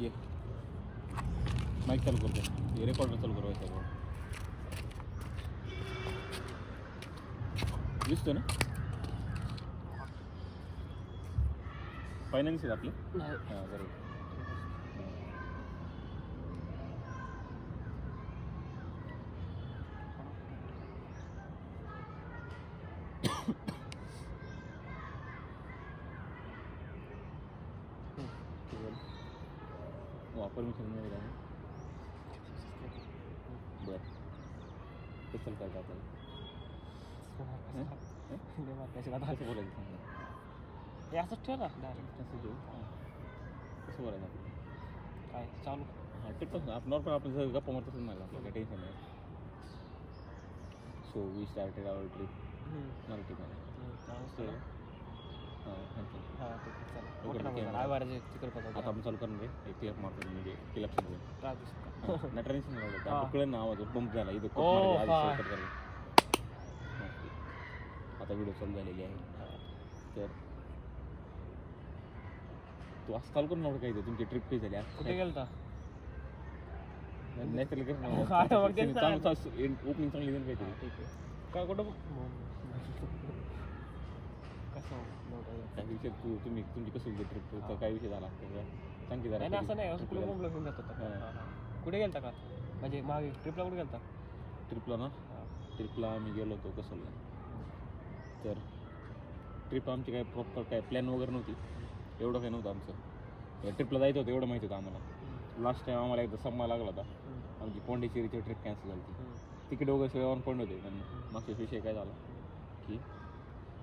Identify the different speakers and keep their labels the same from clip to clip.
Speaker 1: ये माईक चालू करतो, हे रेकॉर्डर चालू करायचं. दिसतो ना फायनान्स आपले. हां बरोबर. परमिशन नाही आहे बरं कसं करता आपल्याला कसं बोलायचं सांगा.
Speaker 2: हे असंच ठेव ना डायरेक्ट.
Speaker 1: कसं देऊ कसं बोलायचं आपलं
Speaker 2: काय चालू.
Speaker 1: हां टिकटॉक आपण नॉर्मल आपण जर गप्पा मारत असेल मला आपलं काही टेन्शन नाही. So we started our trip मराठीमध्ये. आता आपण चालू करणार आहे क्लिअप मारतो म्हणजे क्लिअप नाही टेन्शन कळलं ना आवाज बंप झाला इथं आता व्हिडिओ चालू झालेली आहे. तर तू असं चालू करून काही तुमची ट्रिप काही झाली
Speaker 2: कुठे गेलता
Speaker 1: नाही तर ओपनिंग चांगली देऊन काहीतरी
Speaker 2: काय कुठं
Speaker 1: काय विषय तुम्ही तुमची कसं होती ट्रिप तर काय विषय झाला सांगते जरा.
Speaker 2: असं नाही असं कुठे मुंबईला घेऊन जात होता. कुठे गेलता का म्हणजे मागे ट्रिपला कुठे गेलता.
Speaker 1: ट्रिपला ना ट्रिपला आम्ही गेलो होतो कसोलला. तर ट्रिप आमची काय प्रॉपर काय प्लॅन वगैरे नव्हती एवढं काही नव्हतं आमचं. ट्रिपला जायचं होतं एवढं माहिती होतं आम्हाला. लास्ट टाइम आम्हाला एकदा सम्मा लागला होता आमची पोंडेचेरीची ट्रिप कॅन्सल झाली होती. तिकीट वगैरे सगळे ऑन पॉईंट होते. पण मागच्या विषय काय झाला की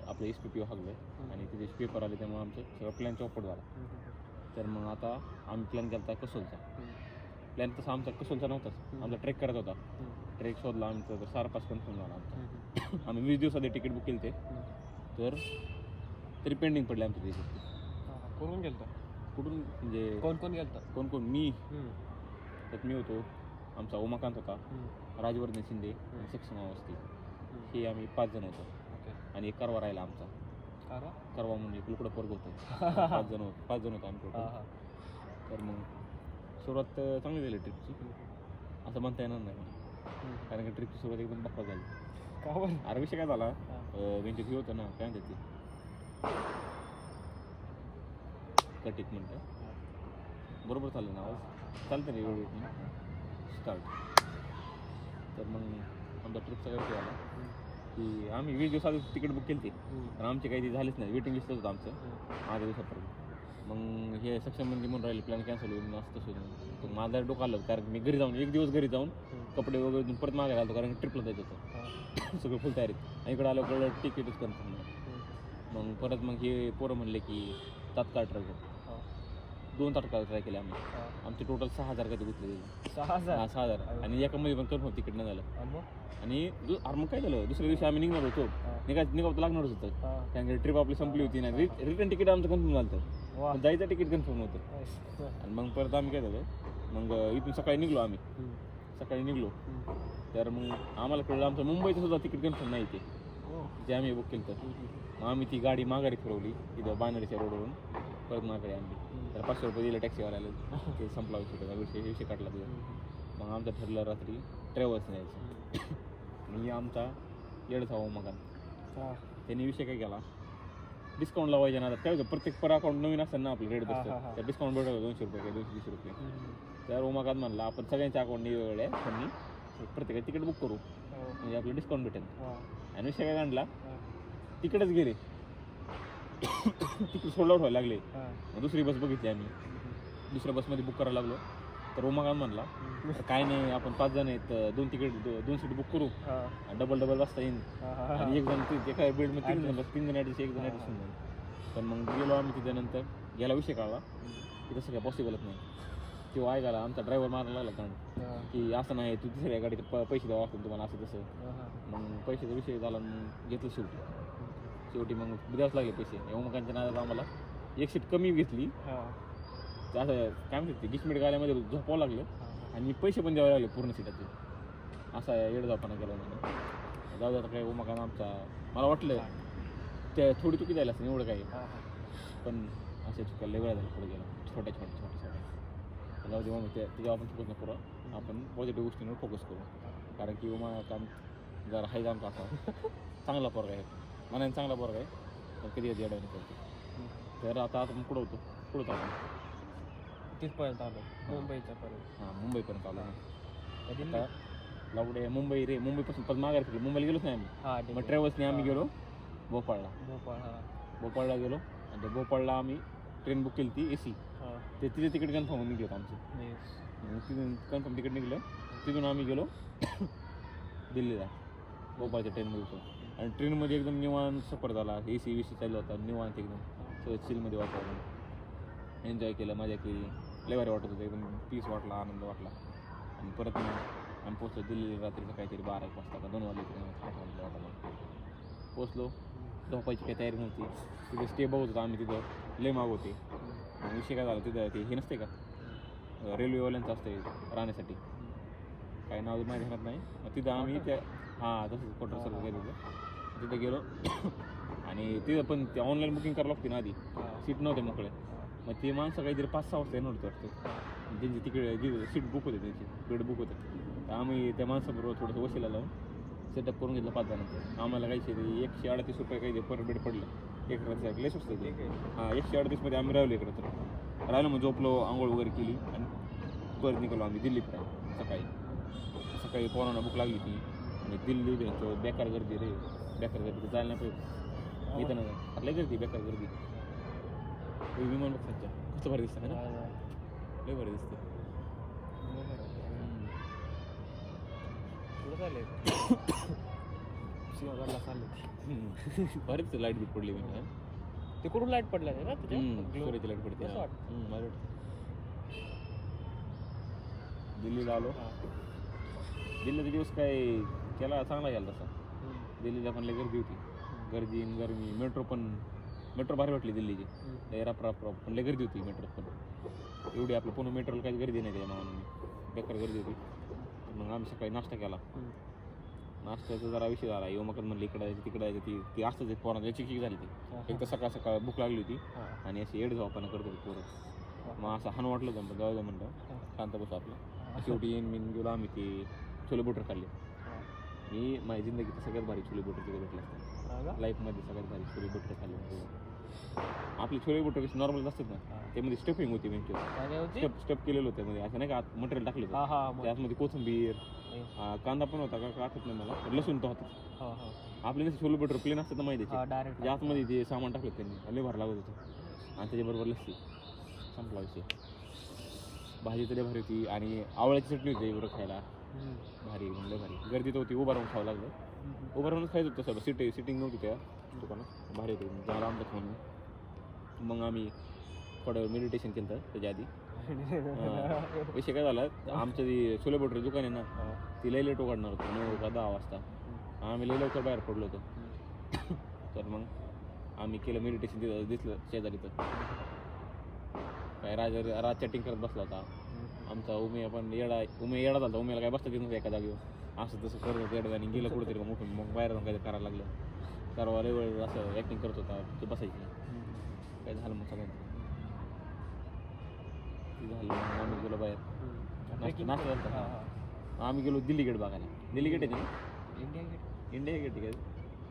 Speaker 1: आपलं SPPO हगलं आणि तिथे पेपर आले त्यामुळे आमचं सगळं प्लॅन चौपट झाला. तर मग आता आम्ही प्लॅन केला होता कसोलचा. प्लॅन तसा आमचा कसोलचा नव्हताच आमचा ट्रेक करत होता. ट्रेक शोधला आमचं तर 4-5 कन्फर्म झाला आमचा. आम्ही 20 दिवस आधी तिकीट बुक केले ते तर तरी पेंडिंग पडले आमच्या तिकीट.
Speaker 2: करून गेलता
Speaker 1: कुठून म्हणजे
Speaker 2: कोण कोण गेलता.
Speaker 1: कोण कोण मी त्यात मी होतो आमचा उमाकांत होता राजवर्धन शिंदे सक्षम अवस्थी हे आम्ही 5 जण होतो. आणि एक करवा राहिला आमचा करवा म्हणजे कुलकडं पोरग होतं. 5 जण होतो आम्ही टोटल. तर मग सुरुवात चांगली झाली ट्रिपची असं म्हणता येणार नाही कारण की ट्रिपची सुरुवात एकदम बक्का झाली. अरे विषय काय झाला त्यांची फी होतं ना काय म्हणतात ते कट एक मिनटं बरोबर चाललं ना आवाज चालतं रे एवढं स्टार्ट. तर मग आमचा ट्रिपचा काय विषय झाला की आम्ही 20 दिवस आधी तिकीट बुक केली पण आमचे काही ते झालेच नाही. वेटिंग लिस्टच होतं आमचं 8 दिवसापर्यंत. मग हे सक्षम म्हणजे म्हणून राहिले प्लॅन कॅन्सल होईल असं तसं. तर माझं डोकं आलं कारण की मी घरी जाऊन 1 दिवस घरी जाऊन कपडे वगैरे परत मागायला आलो कारण की ट्रिपला जायचं होतं. सगळं फुल तयारीत आणि इकडं आलं कळलं तिकीटच कन्फर्म नाही. मग परत मग हे पोरं म्हणले की तात्काळ ट्राय कर. 2 तात्काळ ट्राय केले आम्ही. आमचे टोटल 6,000 कधी गुंतले. 6,000 आणि एकामध्ये पण कन्फर्म तिकीट नाही झालं. आणि मग काय झालं दुसऱ्या दिवशी आम्ही निघणार होतो निघावं लागणारच होतं कारण की ट्रिप आपली संपली होती ना. रिटर्न तिकीट आमचं कन्फर्म झालं होतं जायचं तिकीट कन्फर्म होतं. आणि मग परत आम्ही काय झालं मग इथून सकाळी निघलो तर मग आम्हाला कळलं आमचं मुंबईचं सुद्धा तिकीट कन्फर्म नाही ते आम्ही बुक केलं. तर मग आम्ही ती गाडी माघारी फिरवली इथं बाणेरच्या रोडवरून परत माघारी आणली. तर 500 रुपये दिले टॅक्सीवाल्याला ते संपला विषय काढला तुझा. मग आमचं ठरलं रात्री ट्रॅव्हल्स न्यायचं. आणि आमचा येडचा मग त्यांनी विषय काय केला डिस्काउंट लावायच्या ना. काय होतं प्रत्येक पर अकाउंट नवीन असतं ना आपलं रेट बसतं तर डिस्काउंट भेटलं 200 रुपये काय 220 रुपये. तर उमाकात म्हणला आपण सगळ्यांच्या अकाउंट वेगवेगळे त्यांनी प्रत्येकाचे तिकीट बुक करू म्हणजे आपलं डिस्काउंट भेटेल. आणि विषय काय आणला तिकीटच गेले तिकीट सोल्ड आउट व्हायला लागले. दुसरी बस बघितली आम्ही दुसऱ्या बसमध्ये बुक करायला लागलो. तर उमाकात म्हणला काय नाही आपण 5 जण आहेत 2 तिकीट 2 सीट बुक करू डबल बसता येईल आणि 1 जण एका बेडमध्ये 3 जण बस 3 जण ॲडजस्ट 1 जण ॲडजस्ट होऊन जाईल. पण मग गेलो आम्ही तिच्यानंतर गेला विषय काढला की तसं काय पॉसिबलच नाही. किंवा ऐकायला आमचा ड्रायव्हर मारायला लागला कारण की असं नाही तू दुसऱ्या गाडीत पैसे द्यावं लागतील तुम्हाला असं तसं. मग पैशाचा विषय झाला मग घेतलं शेवटी मग द्यावंच लागले पैसे. उमाकांच्या नादात आम्हाला 1 सीट कमी घेतली असं काय म्हणतात ते गिशमेट गाड्यामध्ये झोपावं लागलं आणि पैसे पण द्यावे लागले पूर्ण सीटाचे. असा येडजापणा केला म्हणून जाऊ द्या काय उमाकांत आमचा मला वाटलं त्या थोडी चुकी जायला असं एवढं काही पण अशा चुका वेगळ्या झाल्या पुढे गेला छोट्या जाऊ दे मग त्याच्यावर आपण फोकस नको करू, आपण पॉझिटिव्ह गोष्टींवर फोकस करू. कारण की उमा काम जरा हाय आमचा असा चांगला पोरगा आहे, मनाने चांगला पोरगा आहे, तर कधी कधी अडवणी करतो. तर आता आपण पुढं होतो आपण
Speaker 2: तिथपर्यंत आलो मुंबईच्या पर्यंत.
Speaker 1: हां मुंबईपर्यंत आलो ना.
Speaker 2: कधी
Speaker 1: आता लावडे मुंबईपासून पण माघारी फिरलो, मुंबईला गेलोच नाही आम्ही.
Speaker 2: हा
Speaker 1: मग ट्रॅव्हल्सने आम्ही गेलो भोपाळला.
Speaker 2: भोपाळ. हा
Speaker 1: भोपाळला गेलो आणि त्या भोपाळला आम्ही ट्रेन बुक केली ती AC.
Speaker 2: हा
Speaker 1: ते तिथे तिकीट कन्फर्म निघलं होतं आमचं. मग तिथून कन्फर्म तिकीट निघलं, तिथून आम्ही गेलो दिल्लीला भोपाळच्या ट्रेनमध्ये होतो. आणि ट्रेनमध्ये एकदम निवांत सफर झाला, AC चालू होता, निवांत एकदम सगळं चिलमध्ये वातावरण, एन्जॉय केलं, मजा केली, लय भारी वाटत होतं, एकदम पीस वाटला, आनंद वाटला. आणि परत मग आम्ही पोचलो दिल्लीला रात्रीचं काहीतरी 12-1 वाजता का 2 वाजले वाटायला पोचलो. झोपायची काही तयारी नव्हती, तिथे स्टे बघत होतो आम्ही, तिथं लय माग होते. मग विषय काय झाला, तिथं ते हे नसते का रेल्वेवाल्यांचं असतं राहण्यासाठी, काही नाव माहिती राहत नाही. मग तिथं आम्ही त्या हां तसंच क्वार्टर सर्व गेलो होतो, तिथं गेलो आणि तिथं पण ते ऑनलाईन बुकिंग करावं लागते ना आधी, सीट नव्हते मोकळे. मग ते माणसं काहीतरी 5-6 वाजता येणार होते वाटतं, त्यांची तिकडे जी सीट बुक होते, त्यांची बेड बुक होते. तर आम्ही त्या माणसाबरोबर थोडंसं वशिला लावून सेटअप करून घेतलं 5 जणांचं. आम्हाला काहीतरी 138 रुपये काही पर बेड पडलं एक रात्री, लय स्वस्त ते. हां 138मध्ये आम्ही राहिलो इकडं. तर राहिलो मग झोपलो, आंघोळ वगैरे केली आणि परत निघालो आम्ही दिल्ली फिरायला. सकाळी पोरांना भूक लागली होती आणि दिल्ली भेटतो बेकार गर्दी रे, बेकार गर्दी जायला नाही पाहिजे. इथं ना लय गर्दी, बेकार गर्दी. विमान बघतात कसं भारी दिसतं ना, लय भारी दिसतं.
Speaker 2: सिंहगडला चालले
Speaker 1: भारीच लाईट बीट पडली मी.
Speaker 2: तिकडून लाईट पडला ना
Speaker 1: सूर्याची लाईट पडते.
Speaker 2: कसं वाटतं?
Speaker 1: भारी वाटतं. दिल्लीला आलो. दिल्लीचा दिवस काय केला चांगला गेला तसा. दिल्लीला पण लय गर्दी होती, गर्दी आणि गरमी. मेट्रो भारी वाटली दिल्लीची, लय रप पण लय गर्दी होती मेट्रोत पण. एवढी आपलं पुणे मेट्रोला काही गर्दी नाही त्याच्या मानाने, बेकार गर्दी होती. मग आम्ही सकाळी नाश्ता केला. नाश्त्याचा जरा विषय झाला, योमकत म्हणलं इकडं जायचं तिकडं जायचं, ती असतंच एक पोरांची चिकी झाली ती. एक तर सकाळ भूक लागली होती आणि अशी एड झोपानं करत होती पोरं. मग असं हान वाटलं होतं, जाऊ म्हणलं शांत बसू आपलं. शेवटी मी गेलो, आम्ही ते छोले भटुरे खाल्ले. मी माझ्या जिंदगीत सगळ्यात भारी छोले भटुरे तिथे भेटले असतात लाईफमध्ये, सगळ्यात भारी छोले भटुरे खाल्ले. आपले छोले भटुरे कसे नॉर्मल असतात ना, त्यामध्ये स्टफिंग होती म्हणजे स्टफ केलेलं होतं मध्ये, असं नाही का मटेरियल टाकलं होतं त्यामध्ये, कोथिंबीर कांदा पण होता का आठवत नाही मला, लसूण तर होता. आपले जसे छोले भटुरे प्लेन असतात ना मैद्याचे, जास्तमध्ये ते सामान टाकलं त्यांनी, लय भारी लागत होतं. आणि त्याच्याबरोबर लस्सी, संपला विषय. भाजी तर लय भारी होती आणि आवळ्याची चटणी होती एवढं खायला, भारी लय भारी. गर्दीत होती, उभं राहून खावं लागलं, उभं राहूनच खायचं होतं सगळं, सिटिंग नव्हती त्या दुकानात, भारी होती जरा आमदार म्हणून. मग आम्ही थोडं मेडिटेशन केलं होतं त्याच्या आधी. विषय काय झाला, आमचं ती छोले भटुरे दुकान आहे ना, ती लय लेट उघडणार होतं, 9 का 10 वाजता. आम्ही लय लवकर बाहेर पडलो होतो. तर मग आम्ही केलं मेडिटेशन, तिथं दिसलं शेजारीचं काय राज चॅटिंग करत बसला होता. आमचा उमेया पण येडा झाला. उमेयाला काय बसता येत नव्हतं एका जागेवर, असं तसं करत होतं येडा आणि गेलं कुठेतरी मग उठून मग बाहेर जाऊन काहीतरी करायला लागलं. सर्व लय वेळ असं ॲक्टिंग करत होता, ते बसायची काय झालं. मग सगळ्यांचं झालं, मग आम्ही गेलो बाहेर नाश्ता झाला. आम्ही गेलो दिल्ली गेट बघायला. दिल्ली गेट आहे ना, इंडिया गेट आहे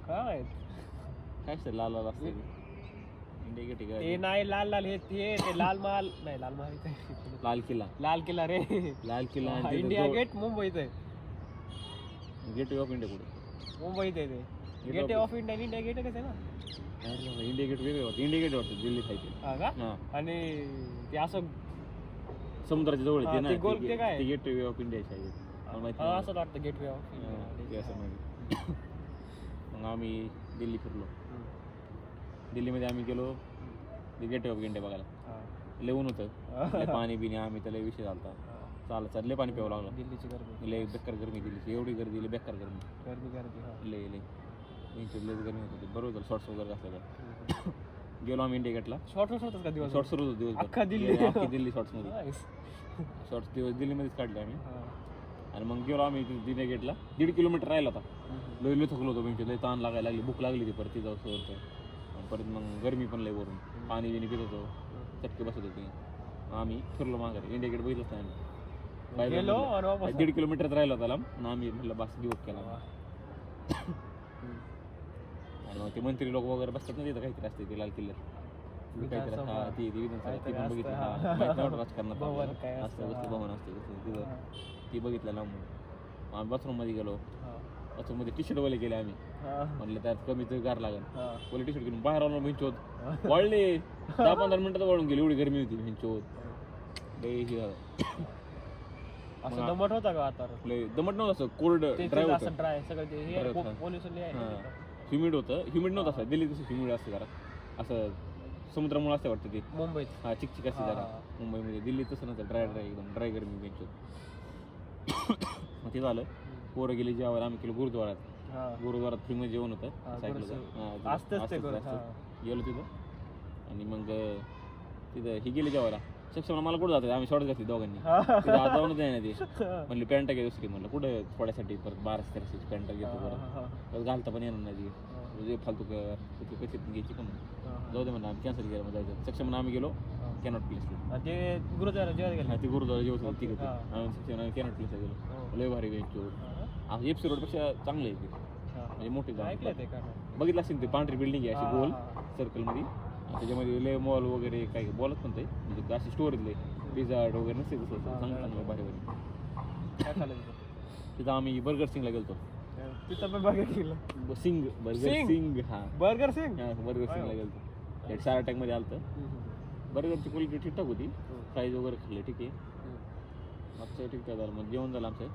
Speaker 2: काय
Speaker 1: काय असतं लाल लाल असतं इंडिया गेट आहे
Speaker 2: ते नाही, लाल लाल हे ते लाल महाल नाही, लाल महाल
Speaker 1: लाल किल्ला,
Speaker 2: लाल किल्ला रे,
Speaker 1: लाल किल्ला.
Speaker 2: इंडिया गेट मुंबईत आहे.
Speaker 1: गेट ऑफ इंडिया कुठे?
Speaker 2: मुंबईत आहे ते gate of India. India gate कसं आहे ना,
Speaker 1: इंडिया गेट वेगळे होतं, इंडिया गेट वाटतं दिल्ली खायचे.
Speaker 2: हा का? आणि ते असं
Speaker 1: समुद्राच्या जवळ
Speaker 2: हा,
Speaker 1: आहे ते
Speaker 2: ते
Speaker 1: ना,
Speaker 2: गोल ते काय?
Speaker 1: गेट वे ऑफ इंडिया आहे माहिती
Speaker 2: हा, असं वाटतं गेट वे ऑफ
Speaker 1: ते असं माहिती. मग आम्ही दिल्ली फिरलो. दिल्लीमध्ये आम्ही गेलो गेट ऑफ इंडिया बघायला. लिहून होतं लय पाणी बिणी, आम्ही त्याला विषय झाला चालत लय पाणी प्यावं लागलं.
Speaker 2: दिल्लीची गर्दी
Speaker 1: लय बेकार गरमी दिल्लीची, एवढी गर्दी लय बेकार गरमी, लय लयच गरमी होत होती. बरोबर शॉर्ट्स वगैरे असलं तर. गेलो आम्ही इंडिया गेटला.
Speaker 2: शॉर्ट्स होतात का दिवस?
Speaker 1: शॉर्ट्स सुरू दिवस
Speaker 2: अख्खा दिल्ली
Speaker 1: शॉर्ट्समध्ये, शॉर्ट्स दिवस दिल्लीमध्येच काढले आम्ही. आणि मग गेलो आम्ही इंडिया गेटला. 1.5 किलोमीटर राहिला होता. लय थकलो होतो म्हणजे, लय ताण लागायला लागली, भूक लागली ती परत ती जाऊ परत. मग गरमी पण लय वरून, पाणी बिणी पित होतो, चटके बसत होते. आम्ही फिरलो माघारी इंडिया गेट बघितलंच नाही आम्ही पाहिलं
Speaker 2: गेलो
Speaker 1: म्हणलं.
Speaker 2: आणि वापस
Speaker 1: 1.5 किलोमीटरच राहिला होता लांब आणि आम्ही म्हटलं बस गिवअप केला आणि मग ते मंत्री लोक वगैरे बसतात ना तिथं काहीतरी असते ते लाल किल्ल्यात काहीतरी
Speaker 2: विधानसभा.
Speaker 1: हा ती विधानसभा ती
Speaker 2: काहीतरी
Speaker 1: पण बघितली
Speaker 2: असतं,
Speaker 1: हा
Speaker 2: हा.
Speaker 1: माहित नव्हतं राजकारणात
Speaker 2: भवन
Speaker 1: आपल्याला.
Speaker 2: काय
Speaker 1: असतं
Speaker 2: असतं,
Speaker 1: गोष्टी
Speaker 2: हा.
Speaker 1: भवन असते तिथं ती बघितलं लांबून आम्ही बाथरूममध्ये गेलो बाथरूममध्ये टी शर्ट वाले गेले आम्ही म्हणलं त्यात कमी तर गार लागेल वाले टी शर्ट घेऊन बाहेर आलो भिंचोत वाळले 10-15 मिनिटात वाळून गेली एवढी गरमी होती भिंचोत लय हे झालं.
Speaker 2: असं
Speaker 1: मग
Speaker 2: दमट होता का आता
Speaker 1: लय दमट नव्हतं असं कोल्ड
Speaker 2: ते
Speaker 1: ड्राय
Speaker 2: असं
Speaker 1: होतं
Speaker 2: ड्राय सगळं ते
Speaker 1: Dry होतं.
Speaker 2: पोल्युशन
Speaker 1: ह्युमिड होतं ह्युमिड नव्हतं असं दिल्लीत कसं ह्युमिड असतं जरा असं समुद्रामुळे असते वाटतं ते
Speaker 2: मुंबईत
Speaker 1: हा चिकचिक असते जरा मुंबईमध्ये दिल्लीत तसं नव्हतं ड्राय एकदम ड्राय गरमी बेंचो मग ते झालं पोरं गेली जेवायला आम्ही केलं गुरुद्वारात फ्रीमध्ये जेवण होतं सायकलचं
Speaker 2: असतंच ते
Speaker 1: गेलो तिथं आणि मग तिथं ही गेली जेवायला सक्षम मला कुठं जातं आम्ही शॉर्ट घातली दोघांनी जाऊनच आहे ना ती म्हणली पॅन्ट घे दुसरी म्हणलं कुठं थोड्यासाठी परत 1200-1300 पॅन्ट घेतो परत घालता पण येणार नाही ती फालतू पैसे घ्यायची का मग जाऊ दे म्हणलं आम्ही कॅन्सल केलं मग जायचं सक्षम आम्ही गेलो कॅनॉट प्लेसला
Speaker 2: ते गुरुद्वारा जेवायला गेले
Speaker 1: ती गुरुद्वारा जेवत होती तिकडे आम्ही सक्षम कॅनॉट प्लेसला गेलो लय भारी गेलो असं एफसी रोडपेक्षा चांगलं आहे ते म्हणजे मोठी
Speaker 2: ऐकलं ते का
Speaker 1: बघितलं असेल ते पांढरी बिल्डिंग आहे अशी गोल सर्कलमध्ये त्याच्यामध्ये लय मॉल वगैरे काही बोलत पण ते म्हणजे अशी स्टोर इथले रिझॉर्ट वगैरे नसते तसं चांगलं चांगलं भारी भारी
Speaker 2: काय खाल्लं
Speaker 1: तिथं आम्ही बर्गर सिंगला गेलतो
Speaker 2: तिथं पण बघा केलं
Speaker 1: सिंग बर्गर सिंग हा
Speaker 2: बर्गर सिंग
Speaker 1: बर्गर सिंगला गेलतो एक सारा टॅकमध्ये आलतं बर्गरची क्वालिटी ठीकठाक होती फ्राईज वगैरे खाल्ले ठीक आहे मागचं ठीकठाक झालं मग जेवण झालं आमचं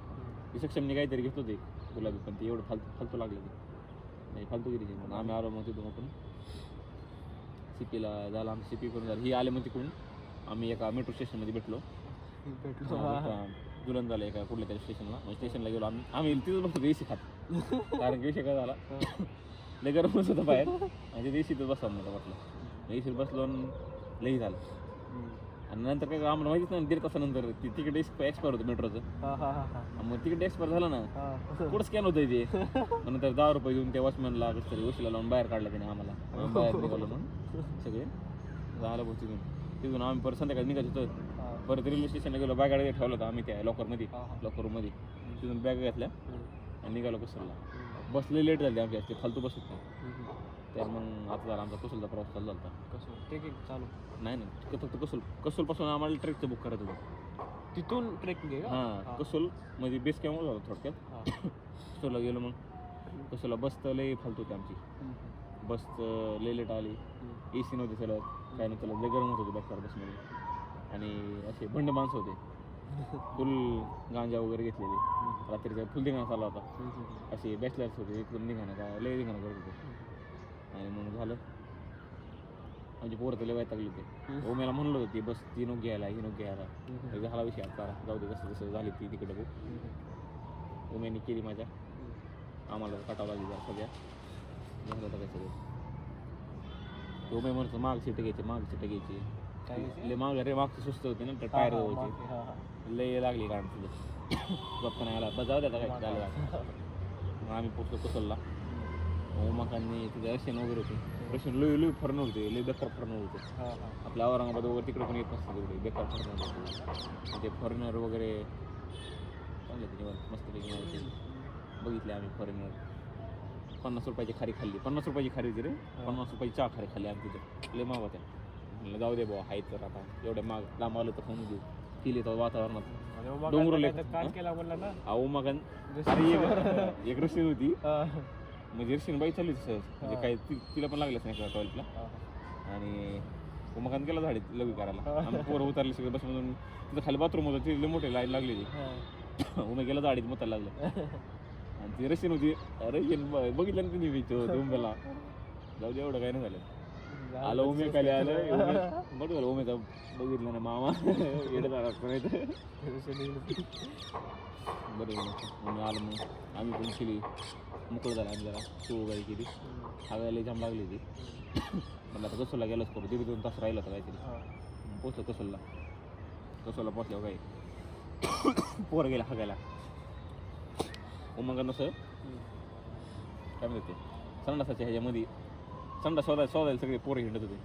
Speaker 1: ती सक्षमने काहीतरी घेत होते गुलाबी पण ते एवढं फालतू लागलं ते नाही फालतूगिरीचे मग आम्ही आलो मग तिथून आपण सीपीला झालं आमचं सीपी करून झालं ही आले मग तिकडून आम्ही एका मेट्रो स्टेशनमध्ये भेटलो जुलन झालं एका कुठल्या तरी स्टेशनला मग स्टेशनला गेलो आम्ही तिथंच बसतो एसी खात कारण की विषय काय झाला लय गरमच होतं बाहेर आणि तिथे एसीतच बसवा म्हणतं वाटलं एसीत बसलो आणि लई झालं आणि नंतर काय आम्हाला माहितीच नाही 1.5 तासानंतर ती तिकीट एक्सपायर होतं मेट्रोचं मग तिकीट एक्सपायर झालं ना कुठं स्कॅन होतं ते मग नंतर 10 रुपये देऊन त्या वॉचमॅनला कसं तरी वशिला लावून बाहेर काढला त्याने आम्हाला बाहेर निघालो म्हणून सगळे झालं भाऊ तिथून आम्ही परत संध्याकाळी निघत होतो परत रेल्वे स्टेशनला गेलो बॅग गाडी ठेवलं होतं आम्ही त्या लॉकर रूममध्ये तिथून बॅग घातल्या आणि निघालो कसरला बसले लेट झाली आमची असते फालतू बसत नाही तर मग आता झाला आमचा कसूलचा प्रवास चालू झाला
Speaker 2: कसं तिकीट चालू
Speaker 1: नाही नाही फक्त कसूलपासून आम्हाला ट्रेकचं बुक करायचं होतं
Speaker 2: तिथून ट्रेकिंग आहे
Speaker 1: हां कसूल म्हणजे बेस कॅम्प होता थोडक्यात कसूलला गेलो मग कसूलला बस तर लई फालतू होती आमची बस लई लेट आली ए सी नव्हती चलत काय नव्हतं चलत लई गरम होत होतं बॅकवर बसमध्ये आणि असे भंड माणसं होते फुल गांजा वगैरे घेतलेले रात्रीचा फुल धिंगाणा चालला होता असे बॅचलर्स होते एकदम धिंगाणा का लई धिंगाणा करत होते आणि मग झालं म्हणजे पोरं तर लय वैतागली होते ओमेला म्हणलं होतं ती बस ती नको घ्यायला ही नको घ्यायला झाला विषय आता जाऊ दे कसं कसं झाली ती तिकडं बघ ओमेने केली माझ्या आम्हाला काटावं लागली जरा सगळ्या झालं होतं काय सगळं ओमे म्हणतो माग सीट घ्यायची लय माग रे मागचं सुस्त होते ना टायर होते लय लागली कारण तुझं गप्पा नाही आला बस जाऊ द्या काय झालं मग आम्ही पोचलो कसूलला ओमाकांनी तिथे रशियन वगैरे होते रशियन लई फॉरनर होते लई बेकार फॉरनर होते आपल्या औरंगाबाद वगैरे तिकडे पण येत नसतं तेवढे बेकार फॉरनर होते ते फॉरेनर वगैरे चांगले त्याच्यावर मस्त बघितले आम्ही फॉरेनर 50 रुपयाची खारी खाल्ली 50 रुपयाची खारी होती रे 50 रुपयाची चहा खारी खाल्ली आम्ही तिथे लय माग होत्या म्हणलं जाऊ दे बुवा हाय तर आता एवढ्या माग लांब आलं तर खाऊन घेऊ फील येतं वातावरणात डोंगरले ओमाकान अरे एक रशियन होती म्हणजे रशियन बाई चालली होती सहज म्हणजे काय तिला पण लागलंच नाही टॉयलेटला आणि उमाकांत गेला झाडी लवी करायला आम्ही पोरं उतरले सगळे बसमधून तिथं खाली बाथरूम होतं ती लई मोठी लाईन लागलेली उमे गेला झाडीत मताला लागलं आणि ती रशियन होती रशियन बघितलं ना तुम्ही मुंबईला जाऊ दे एवढं काय नाही झालं आलं उमे खाली आलं बरं झालं उमेचा बघितलं ना मामा येडं झाला बरं उमे आलं मग आम्ही पण केली मोकळं झालं आम्ही जरा सो गाडी केली हव्याला जाम लागली ती म्हणलं आता कसूलला गेलाच करू 1.5-2 तास राहिला होता काहीतरी पोचलं कसूलला पोचल्यावर काही पोरं गेला हगायला मग नसं काय म्हणतात ते संडासाच्या ह्याच्यामध्ये संडा शोधायला सगळे पोरं हिंडत होते.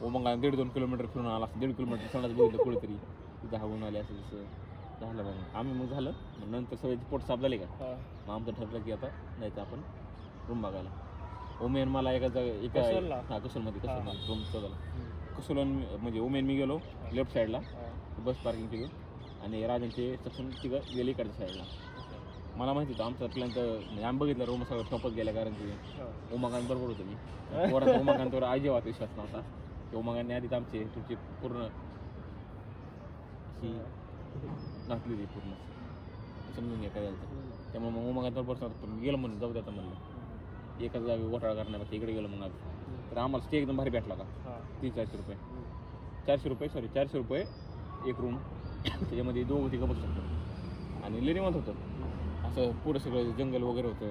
Speaker 1: ओ मग 1.5-2 किलोमीटर फिरून आला असं 1.5 किलोमीटर संडास बघितलं कुठेतरी तिथं हागून आले असं तसं झालं. मग आम्ही मग झालं मग नंतर सगळे पोट साफ झाले का मग आमचं ठरलं की आता नाही तर आपण रूम बघायला. ओमेन मला एका
Speaker 2: कसोलला?
Speaker 1: हां कसोलमध्ये रूम शोधायला. कसोल म्हणजे ओमेन मी गेलो लेफ्ट साईडला बस पार्किंग केली आणि राजांचे सक्षम तिघं गेले इकडच्या साईडला. मला माहिती होतं आमचा प्लॅन तर म्हणजे आम्ही बघितलं रूम सगळं टॉपच गेल्या कारण की उमाकांत बरोबर होतं मी पोरांचा उमाकांतवर अजिबात विश्वास नव्हता की उमाकांनी आधीच आमची तुमची पूर्ण ही घातली होती पूर्ण समजून घ्या काय झालं. त्यामुळे मग उमाकांतवर बसणार पण गेलं म्हणून जाऊ द्या म्हणलं एकाच जागी घोटाळा करण्यापेक्षा इकडे गेलो मग आज तर आम्हाला स्टे एकदम भारी भेटला का 300-400 रुपये 400 रुपये एक रूम त्याच्यामध्ये 2-3 बसू शकतो आणि लई निवांत होतं असं पुढं सगळं जंगल वगैरे होतं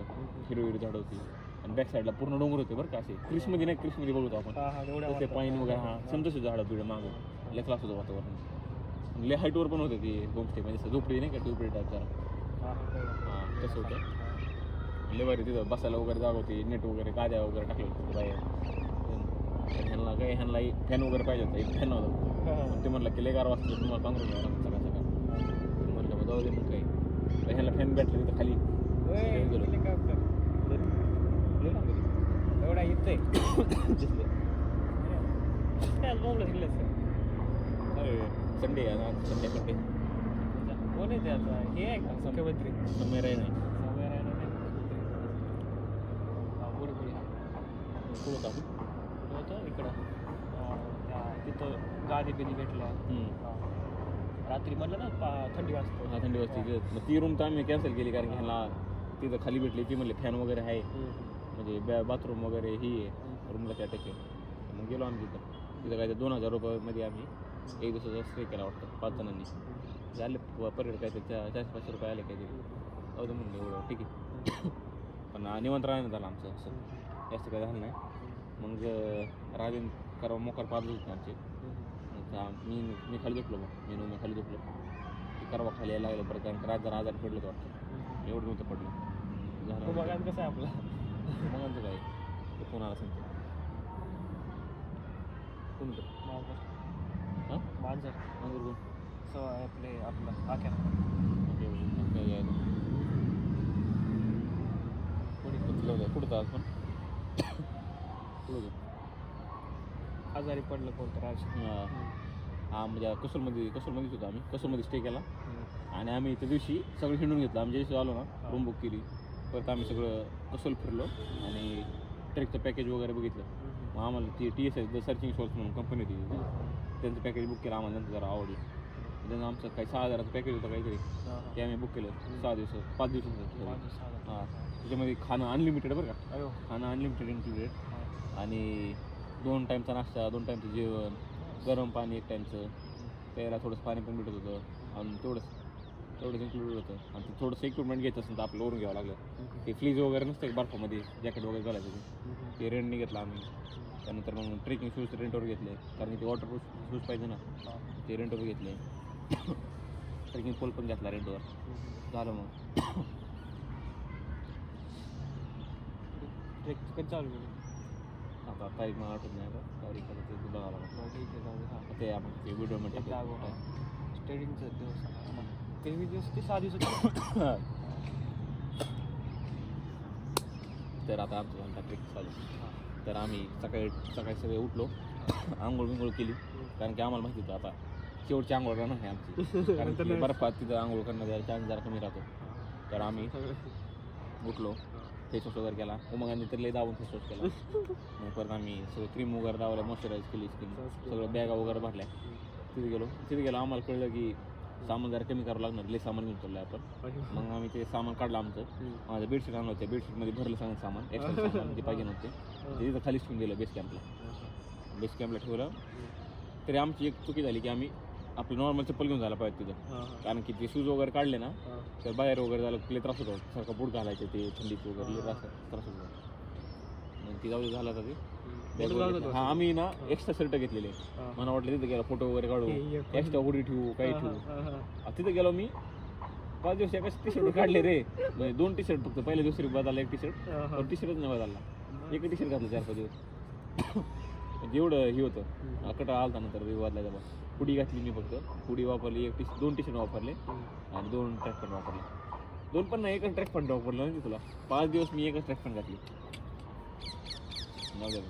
Speaker 1: हिरवी झाडं होती आणि बॅक साईडला पूर्ण डोंगर होते बरं का असे क्रिसमध्ये नाही क्रिसमध्ये बघतो आपण ते पाईन वगैरे हां समजतो झाडं बिडं मागं लय क्लास होतं वातावरण लय हाईटवर पण होतं ते होमस्टे म्हणजे असं झोपडी नाही का झोपडी टाईप जरा हां तसं होतं लय भारी तिथं बसायला वगैरे जागा होती नेट वगैरे गाद्या वगैरे टाकले होते बाहेर ह्यांना फॅन वगैरे पाहिजे होता एक फॅन होता ते म्हणलं की लय गार वाजता तुम्हाला पांघरून घ्यावं लागतं सकाळ म्हणलं मग जाऊ दे मग काही ह्याला फॅन भेटलं तिथं खाली
Speaker 2: एवढा येतंय
Speaker 1: संडे संडे कंडे
Speaker 2: कोण आहे ते आता हे आहे का मुख्यमंत्री
Speaker 1: समय राही नाही कुठं होता
Speaker 2: होतं इकडं तिथं गादी बिदी भेटल्या रात्री म्हटलं ना थंडी वाजते
Speaker 1: हा थंडी वाजते मग ती रूम तर आम्ही कॅन्सल केली कारण की ह्याला तिथं खाली भेटली ती म्हणले फॅन वगैरे आहे म्हणजे बाथरूम वगैरे ही आहे रूमला त्या टक्के मग गेलो आम्ही तिथं काय ते 2000 रुपयामध्ये आम्ही एक दिवसाचा स्टे केला वाटतं 5 जणांनी झाले पर्यटक काय ते 400-500 रुपये आले काहीतरी जाऊ दे म्हणलं एवढं ठीक आहे पण निवांत राहण्यात झालं आमचं असं जास्त काय झालं नाही. मग राजेन करावं मोकार पाच होते आमचे मी खाली झोपलो मग मी खाली झोपलो ती करवा खाली यायला लागलं बरं कारण रात जरा आजारी पडलं वाटतं एवढं नव्हतं पडलं झालं
Speaker 2: बघा कसं आहे आपला
Speaker 1: मग काय ते फोन आला सांगतो कोणतं हां
Speaker 2: मांजर
Speaker 1: कोण
Speaker 2: आपले आपलं आख्या
Speaker 1: कुठं आज पण कुठं
Speaker 2: आजारी पडलं कोणतं राज
Speaker 1: हां म्हणजे कसोलमध्येच होतो आम्ही कसोलमध्ये स्टे केला आणि आम्ही त्या दिवशी सगळं हिंडून घेतलं आम्ही ज्या दिवशी आलो ना रूम बुक केली परत आम्ही सगळं कसोल फिरलो आणि ट्रेकचं पॅकेज वगैरे बघितलं मग आम्हाला ती TSS द सर्चिंग सोर्स म्हणून कंपनी होती त्यांचं पॅकेज बुक केलं आम्हाला नंतर जरा आवडलं त्यानं आमचं काही 6000चं पॅकेज होतं काहीतरी ते आम्ही बुक केलं 5 दिवसाचं हां त्याच्यामध्ये खाणं अनलिमिटेड बरं का खाणं अनलिमिटेड इन्क्लुडेड आणि 2 टाईमचा नाश्ता 2 टाईमचं जेवण गरम पाणी 1 टाईमचं प्यायला थोडंसं पाणी पण भेटत होतं आणि तेवढंच इन्क्लुडेड होतं आणि ते थोडंसं इक्विपमेंट घ्यायचं असेल तर आपलं ओरून घ्यावं लागलं ते फ्रीज वगैरे नसतं बर्फामध्ये जॅकेट वगैरे घालायचं ते रेंटने घेतलं आम्ही त्यानंतर मग ट्रेकिंग शूज रेंटवर घेतले कारण की ते वॉटरप्रूफ शूज पाहिजे ना ते रेंटवर घेतले ट्रेकिंग पोल पण घेतला रेंटवर झालं मग
Speaker 2: ट्रेक कधी चालू केलं
Speaker 1: आता तारीख मला आठवत नाही आता तारीख आता ते बघावं लागलं
Speaker 2: ठीक आहे जाऊ
Speaker 1: ते आपण ते व्हिडिओमध्ये
Speaker 2: स्टेडिंगचं दिवस ते दिवस ते 6 दिवस
Speaker 1: तर आता आमचं म्हणता ट्रेक चालू तर आम्ही सकाळी सगळे उठलो आंघोळ केली कारण की आम्हाला माहिती होतं आता शेवटची आंघोळ राहणार आहे आमची कारण की बर्फात तिथं आंघोळ करण्याचा चान्स जरा कमी राहतो तर आम्ही उठलो फेसवॉश वगैरे केला उमगांनी तर लई दाबून फेसवॉश केला मग परत आम्ही सगळं क्रीम वगैरे लावल्या मॉइश्चराईज केली स्किन सगळं बॅगा वगैरे भरल्या तिथे गेलो आम्हाला कळलं की सामान जरा कमी करावं लागणार लई सामान घेऊन चाललं आपण मग आम्ही ते सामान काढलं आमचं माझं बेडशीट आणलं होतं बेडशीटमध्ये भरलं सांगून सामान एक्स्ट्रा सामान ते पाहिजे नव्हते ते तिथं खालीच ठेवून गेलं बेस कॅम्पला ठेवलं तरी आमची एक चुकी झाली की आम्ही आपलं नॉर्मल चप्पल घेऊन जायला पाहिजे तिथं कारण की ते शूज वगैरे काढले ना तर बाहेर वगैरे झालं लई त्रास होतो सारखं बूट घालायचे ते थंडीत वगैरे त्रास होतो मग ती जाऊ झाला होता ते हां आम्ही ना एक्स्ट्रा शर्ट घेतलेले मला वाटलं तिथं गेला फोटो वगैरे काढू एक्स्ट्रा उडी ठेवू काही ठेवू तिथं गेलो मी 5 दिवस एकाच टी-शर्ट काढले रे म्हणजे 2 टी-शर्ट फक्त पहिल्या दिवशी बदलला एक टी-शर्ट टी-शर्टच नाही बदलला एक टी-शर्ट घातलं 4-5 दिवस म्हणजे एवढं हे होतं कटा आलता नंतर विवादला जेव्हा पुडी घातली मी फक्त पुडी वापरली दोन टी शर्ट वापरले आणि 2 ट्रॅक पॅन्ट वापरले 2 पण नाही एकच ट्रॅक पॅन्ट वापरलं नाही तुला 5 दिवस मी एकच ट्रॅक पॅन्ट घातली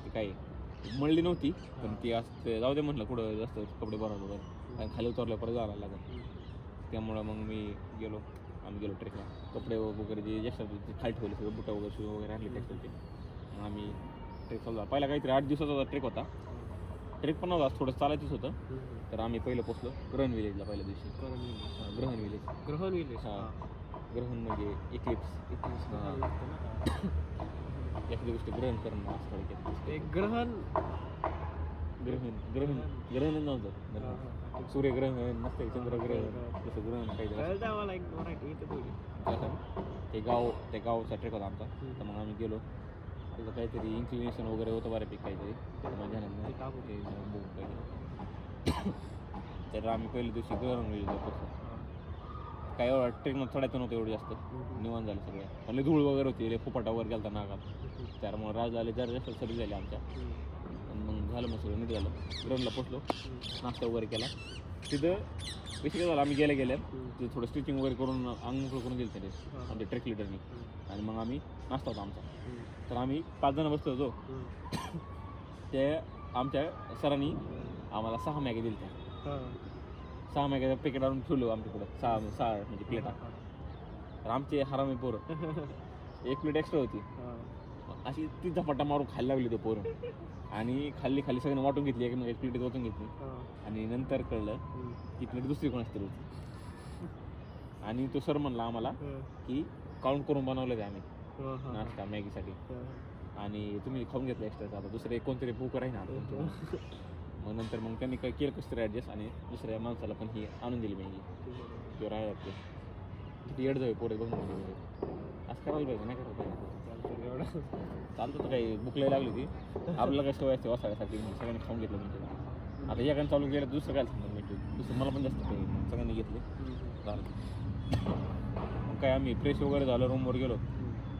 Speaker 1: ती काही मळली नव्हती पण ती असं जाऊ दे म्हटलं कुठं जास्त कपडे बनवतो बरं आणि खाली उतरल्या परत जायला लागत त्यामुळं मग आम्ही गेलो ट्रेकला कपडे वगैरे जे जास्त खाली ठेवले सगळं बुटा वगैरे शूज वगैरे आणले ट्रेकचे मग आम्ही ट्रेक चालू पहिला काहीतरी 8 दिवसाचा ट्रेक होता ट्रेक पण नव्हता थोडं चालायचंच होतं तर आम्ही पहिलं पोचलो ग्रहण विलेजला पहिल्या दिवशी ग्रहण विलेज हां ग्रहण म्हणजे इक्लिप्स एखादी गोष्ट ग्रहण करणं असं थोडक्यात
Speaker 2: एक ग्रहण
Speaker 1: नव्हतं सूर्यग्रहण नसतं चंद्रग्रहण तसं ग्रहण काहीतरी ते गावचा ट्रेक होता आमचा तर मग आम्ही गेलो त्याचं काहीतरी इन्क्लिनेशन वगैरे होतं बऱ्यापैकी काहीतरी माझ्या बघून पाहिजे तर आम्ही पहिल्या दिवशी ग्रहण गेलो काय एवढं ट्रेकमध्ये चढायचं नव्हतं एवढं जास्त निवांत झालं सगळं म्हणजे धूळ वगैरे होती लय फुपाटा वगैरे गेलता नागात त्यामुळे राजला जरा जास्त सर्दी झाली आमच्या आणि मग झालं मग सगळं नीट झालं ग्राउंडला पोचलो नाश्ता वगैरे केला तिथं बेसिक झालं आम्ही गेल्या तिथं थोडं स्टिचिंग वगैरे करून अंग मोकळं करून दिलं त्याने आमच्या ट्रेक लिडरनी आणि मग आम्ही नाश्ता होता आमचा तर आम्ही 5 जण बसलो होतो ते आमच्या सरांनी आम्हाला 6 मॅगी दिल्या त्या 6 मॅगीचं पॅकेट आणून ठेवलो आमच्याकडं 6 म्हणजे प्लेटा तर आमचे हरामी पोरं 1 प्लेट एक्स्ट्रा होती अशी ती झपाटा मारून खायला लागली ते पोरं आणि खाल्ली सगळ्यांनी वाटून घेतली एक प्लेट वाटून घेतली आणि नंतर कळलं की प्लेट दुसरी कोणाच तरी होती आणि तो सर म्हणला आम्हाला की काउंट करून बनवलं ते आम्ही नाश्ता मॅगीसाठी आणि तुम्ही खाऊन घेतलं एक्स्ट्राचा आता दुसरे कोणतरी बुक राहील ना मग नंतर मग त्यांनी काय केलं कसं तरी ॲडजस्ट आणि दुसऱ्या माणसाला पण ही आणून दिली मॅगी किंवा राहायला लागते किती येड जावे पोरे बघून असं करायला पाहिजे नाही करायला पाहिजे
Speaker 2: एवढं
Speaker 1: चालतं तर काही बुकला लागली होती आपल्याला काय सवय असते वासाळ्यासाठी सगळ्यांनी खाऊन घेतलं म्हणजे आता एकाने चालू केलं दुसरं काय सांगतो म्हणजे दुसरं मला पण जास्त काही सगळ्यांनी घेतले चालतं मग काय आम्ही फ्रेश वगैरे झालं रूमवर गेलो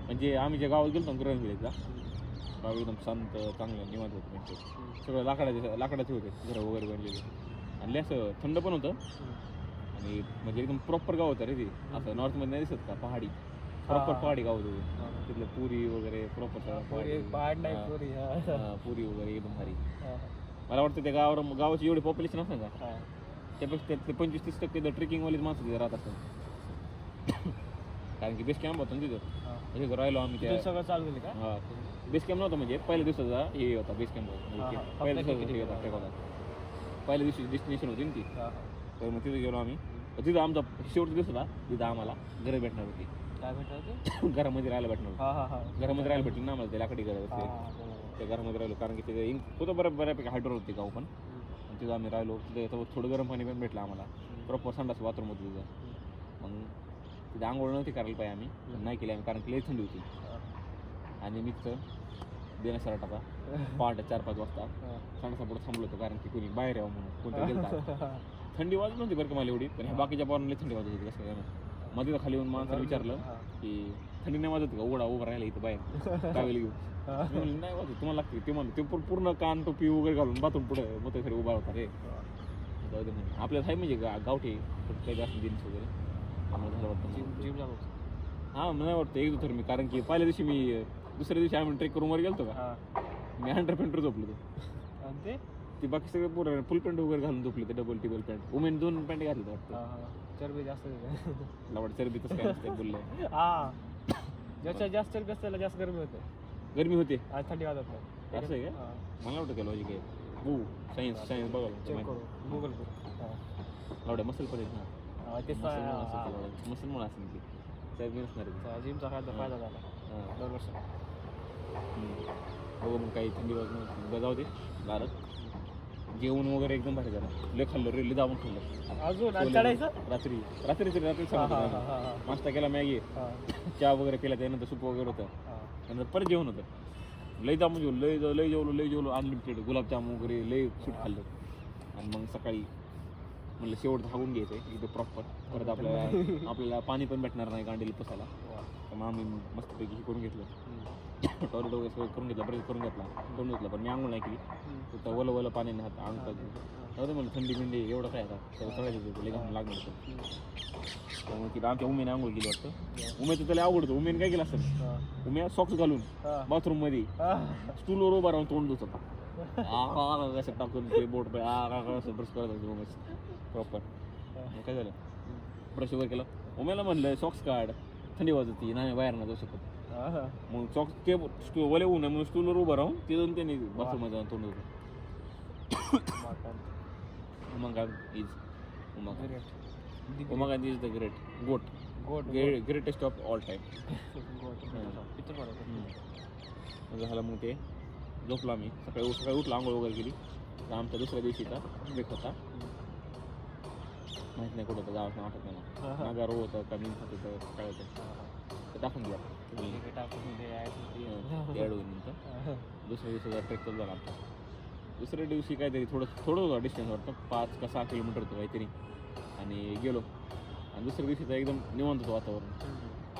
Speaker 1: म्हणजे आम्ही ज्या गावात गेलो ग्रहण विलेजला गाव एकदम शांत चांगलं निवांत होतं म्हणजे सगळं लाकडाचे होते घरं वगैरे बनलेले आणि असं थंड पण होतं आणि म्हणजे एकदम प्रॉपर गाव होतं रे ते असं नॉर्थमध्ये नाही दिसत का पहाडी प्रॉपर पहाडी गाव होतं तिथलं पुरी वगैरे प्रॉपर पुरी वगैरे एकदम भारी मला वाटतं त्या गावाची एवढी पॉप्युलेशन असं का त्यापेक्षा ते 25-30% ट्रेकिंगवालीच माणसं तिथे राहत असतात कारण की बेस कॅम्प होता ना तिथं तिथं राहिलो आम्ही त्या
Speaker 2: सगळं चालू झालं का
Speaker 1: हां बेस कॅम्प नव्हता म्हणजे पहिल्या दिवसाचा हे होता बेस कॅम्प होता पहिल्या दिवसाचा हे होता ट्रेक होता पहिल्या दिवशी डेस्टिनेशन होती ना ती तर मग तिथे गेलो आम्ही तिथं आमचा शेवटचा दिवस होता तिथं आम्हाला घरं भेटणार होती
Speaker 2: काय भेटणार
Speaker 1: घरामध्ये राहायला भेटणार घरामध्ये राहायला भेटली ना आम्हाला ते लाकडी घर त्या घरामध्ये राहिलो कारण की ते होतं बऱ्यापैकी हायड्रोर होती गाव पण तिथं आम्ही राहिलो तिथं थोडं गरम पाणी पण भेटलं आम्हाला प्रॉपर संडास बाथरूम होतं तिथं मग तिथे आंघोळ नव्हती करायला पाहिजे आम्ही पण नाही केली आम्ही कारण की लई थंडी होती आणि मी तिथं देण्यासाठी आता पहाटे 4-5 वाजता संडासापुढं थांबलो होतो कारण की कोणी बाहेर यावं म्हणून कोणतं गेलं थंडी वाजत नव्हती बरं का मला एवढी पण ह्या बाकीच्या पोरांना थंडी वाजत होती कसं काय मध्ये तर खाली येऊन माणसाला विचारलं की थंडी नाही वाजत का उभं राहिला इथं बाहेर ट्रॅव्हल घेऊन नाही वाजत तुम्हाला लागते ते म्हणलं ते पूर्ण कान टोपी वगैरे घालून बाथरूम पुढे मग तरी उभा होता रे जाऊ दे म्हणजे आपल्याला आहे म्हणजे गावठी काही जास्त जीन्स वगैरे आम्हाला झालं वाटतं
Speaker 2: जिम जाऊ
Speaker 1: हां मला वाटतं एक तर मी कारण की पहिल्या दिवशी मी दुसऱ्या दिवशी आम्ही ट्रेक करून वर गेलो का मी अंडर झोपलो तो
Speaker 2: आणि
Speaker 1: ती बाकी सगळे पूर्ण फुल पॅन्ट वगैरे घालून झोपले ते डबल टिबल पॅन्ट वुमेन 2 पॅन्ट घातले वाटतं
Speaker 2: चरबी जास्त
Speaker 1: लवड चरबी तसं काय नसते बोलले
Speaker 2: ज्याच्या जास्त चरबी असते जास्त गरमी होते
Speaker 1: गरमी होते
Speaker 2: आणि थंडी वाजत नाही
Speaker 1: असं आहे का मला वाटतं काय लॉजिक आहे सायन्स बघा
Speaker 2: गुगल
Speaker 1: लावड्या मसल पण आहेत ना मसल म्हणून असेल की चरबी नसणार
Speaker 2: जिमचा फायदा झाला 2 वर्ष
Speaker 1: हो मग काही थंडी वाजून जाऊ दे गारत जेवण वगैरे एकदम भारी झालं लय खाल्लं रे लय दाबून खाल्लं
Speaker 2: अजून चढायचं
Speaker 1: रात्री नाश्ता केला मॅगी चहा वगैरे केला त्यानंतर सूप वगैरे होतं नंतर परत जेवण होतं लय दाबून जेवलो लय जेवलो अनलिमिटेड गुलाबजाम वगैरे लय सूट खाल्लं आणि मग सकाळी म्हणलं शेवट धागून घ्यायचं एकदम प्रॉपर परत आपल्याला पाणी पण भेटणार नाही गांडीला पसायला तर मग आम्ही मस्तपैकी हे करून घेतलं टॉयलेट वगैरे सगळं करून घेतला, ब्रश करून घेतला, तोंड धुतला, पण मी आंघोळ नाही केली. तर वलं वलं पाण्याने हात अंग जाऊ दे म्हणलं, थंडी बिंडी एवढं काय आता सगळ्याचं लई घाम लागणार होतं. त्यामुळे तिला आमच्या उमेने आंघोळ केली वाटतं. उमेचं त्याला आवडतं. उमेने काय केलं असतं, उमे सॉक्स घालून बाथरूममध्ये स्टूलवर उभा राहून तोंड धुत होता. कसं टाकून ते बोट असं ब्रश करत होतं उमेश प्रॉपर. काय झालं, ब्रश वगैरे केलं. उमेला म्हणलं सॉक्स काढ, थंडी वाजती नाही बाहेर ना जाऊ शकत. मग सॉक्स ते ओले होऊ नये म्हणून स्टूलवर उभं राहून ते जाऊन त्यांनी बाथरूममध्ये जाऊन तोंड होतं. Umakant is Umakant is the greatest of all time. झालं मग ते झोपलो आम्ही. सकाळी उठलो, आंघोळ वगैरे केली. तर आमच्या दुसऱ्या दिवशीचा ब्रेक होता. माहीत नाही कुठं होतं, गावात आठवत नाही. नागा रो होतं का मीन होतं काय होतं ते टाकून द्या ते अडवून. दुसऱ्या दिवसाचा ट्रेक चालू झाला आमचा. दुसऱ्या दिवशी काहीतरी थोडं होतं डिस्टन्स वाटतं, 5 का 6 किलोमीटर होतं काहीतरी. आणि गेलो. आणि दुसऱ्या दिवशीचं एकदम निवांत होतं वातावरण.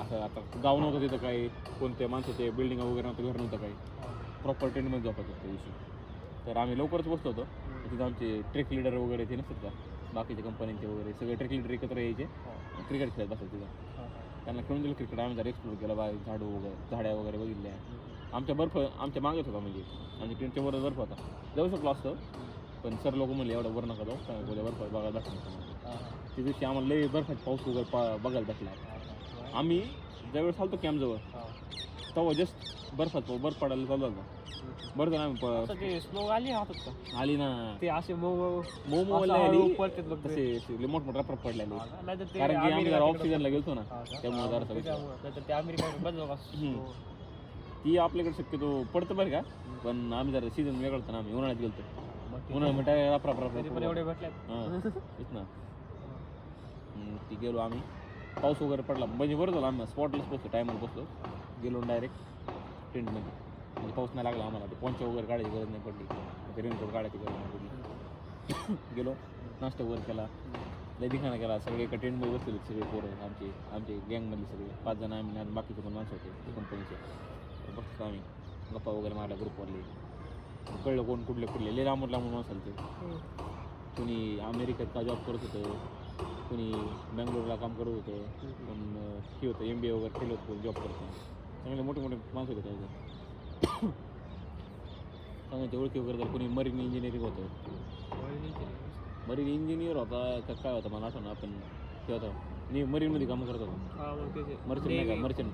Speaker 1: असं आता गाव नव्हतं तिथं काही, कोणते माणसं ते बिल्डिंग वगैरे नव्हतं, घर नव्हतं काही. प्रॉपर टेंटमध्ये झोपत होतं त्या दिवशी. तर आम्ही लवकरच बसलो होतो. तिथं आमचे ट्रेक लिडर वगैरे ते नसतात का, बाकीच्या कंपन्यांचे वगैरे सगळे ट्रेक लिडर एकत्र यायचे, क्रिकेट खेळत बसत तिथं. त्यांना खेळून दिलं क्रिकेट. आम्ही जरा एक्सप्लोर केला, बाय झाड्या वगैरे बघितल्या. आमच्या मागेच होता, म्हणजे आमच्या टेंटच्या वर बर्फ होता. जाऊ शकलो असतं, पण सर लोक म्हणले एवढा वर नका जाऊ, काय बोलल्या बर्फ बघायला दाखवलं. त्या दिवशी आम्हाला लई बर्फात पाऊस वगैरे बघायला भेटला. आम्ही ज्यावेळेस आलतो कॅम्पजवळ तेव्हा जस्ट बर्फ पडायला चालू झाला. बरं तर आम्ही
Speaker 2: स्नो
Speaker 1: आली ना,
Speaker 2: ते असे
Speaker 1: तसे मोठमोठ्या रपरप पडलेले. कारण की आम्ही जरा ऑक्सिजनला गेलतो ना, त्यामुळे जरा ती आपल्याकडे शक्यतो पडतं बरं का. पण आम्ही जरा सीझन वेगळं होतं ना, आम्ही उन्हाळ्यात गेलतो. उन्हाळ्यात रपरप ना. ती गेलो आम्ही, पाऊस वगैरे पडला म्हणजे बरं झालं. आम्ही स्पॉटलाच बसलो, टायमाला बसलो, गेलो डायरेक्ट टेंटमध्ये. म्हणजे पाऊस नाही लागला आम्हाला. ते पोंचा वगैरे काढायची गरज नाही पडली, ते रेनकोट काढायची गरज नाही पडली. गेलो, नाश्ता वगैरे केला, लय दिखाना केला. सगळे एका टेंटमध्ये बसलेले सगळे पोरं आमचे गँगमधले सगळे 5 जण आम्ही आणि बाकीचे पण माणसं होते कंपनीचे. बसतो आम्ही, गप्पा वगैरे मारल्या ग्रुपवरले. कळलं कोण कुठले लय लांबून माणसं आले. कोणी अमेरिकेत का जॉब करत होतं, कोणी बँगलोरला काम करत होतं, पण हे होतं MBA वगैरे केलं होतं, जॉब करतो. चांगले मोठे माणसं होते त्याचं. चांगल्याची ओळखी वगैरे झाली. कोणी मरीन इंजिनिअरिंग होतं, मरीन इंजिनियर होता का काय होतं मला आठवणं. आपण ते होतं मरीनमध्ये काम करत होतो. मर्चंट नाही का, मर्चंट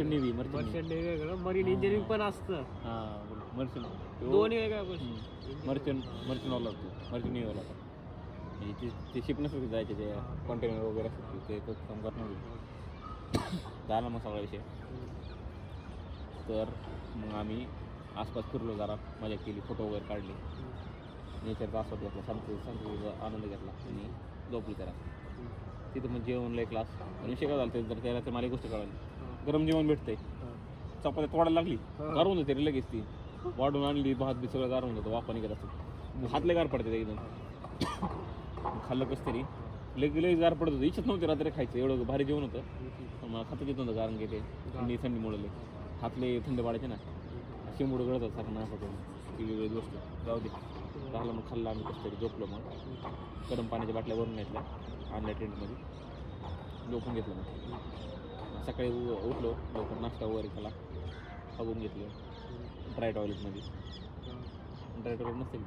Speaker 1: नेव्ही
Speaker 2: मरीन इंजिनिअरिंग पण असतं.
Speaker 1: हां, मर्चंट
Speaker 2: दोन्ही वेगळ्या गोष्टी.
Speaker 1: मर्चंटवाला होतो, मर्चंट नेव्हीवाला होता. म्हणजे ते शिप नसतं जायचे, ते कंटेनर वगैरे असतात ते काम करत नव्हते. झाला मग सगळा विषय. तर मग आम्ही आसपास फिरलो, जरा मजा केली, फोटो वगैरे काढले, नेचरचा आस्वाद घेतला, शांततेचा आनंद घेतला आणि झोपली जरा. तिथं मग जेवण लय क्लास. आणि विषय काय झालं तर त्याला तर मला एक गोष्ट कळाली, गरम जेवण भेटतंय. चपात्या तोडायला लागली, गारून होते रे लगेच. ती वाढून आणली, भात बी सगळं गारून होतं, वाफा निघत असतं, हातले गार पडते एकदम. खाल्लं कसं तरी लगेच गार पडत होतं. इच्छाच नव्हती रात्री खायचं, एवढं भारी जेवण होतं. पण मला खातं येत नव्हतं, कारण की ते थंडीमुळे हातले थंड पाडायचे ना, शिंबूड गळत होतं सारखं नाकातून. ती वेगळी गोष्ट जाऊ दे. झालं मग खाल्लं आम्ही कसं तरी, झोपलो. मग गरम पाण्याच्या बाटल्या भरून घेतल्या, आणल्या टेंटमध्ये, झोपून घेतलं. मग सकाळी उठलो लवकर, नाश्ता वगैरे केला, खाऊन घेतलं ड्राय टॉयलेटमध्ये. ड्राय टॉयलेट नसतील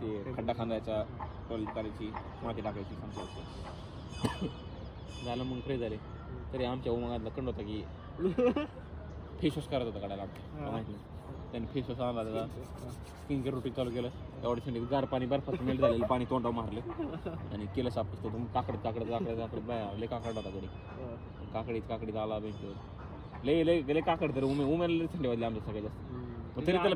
Speaker 1: ते खड्डा खांदायचा, टॉयलेट करायची, माती टाकायची, संपलं. झालं मग फ्रेश झाले. तरी आमच्या उमगातला कंड होता की फेसवॉश करायचा होता काढायला. माहिती नाही, त्यांनी फेसवॉश आणला, त्याचा स्किन केअर रुटीन चालू केलं. एवढी थंडीत गार पाणी, बर्फात मेल्ट झालेलं पाणी तोंडावर मारलं आणि केलं साफ. असतो तुम्ही काकडत बाया लय काकड होता कडे, काकडीत आला बेंचवर लय काकड. तर उमेला थंडी वाजली आमच्या सगळ्यात जास्त. तरी त्याला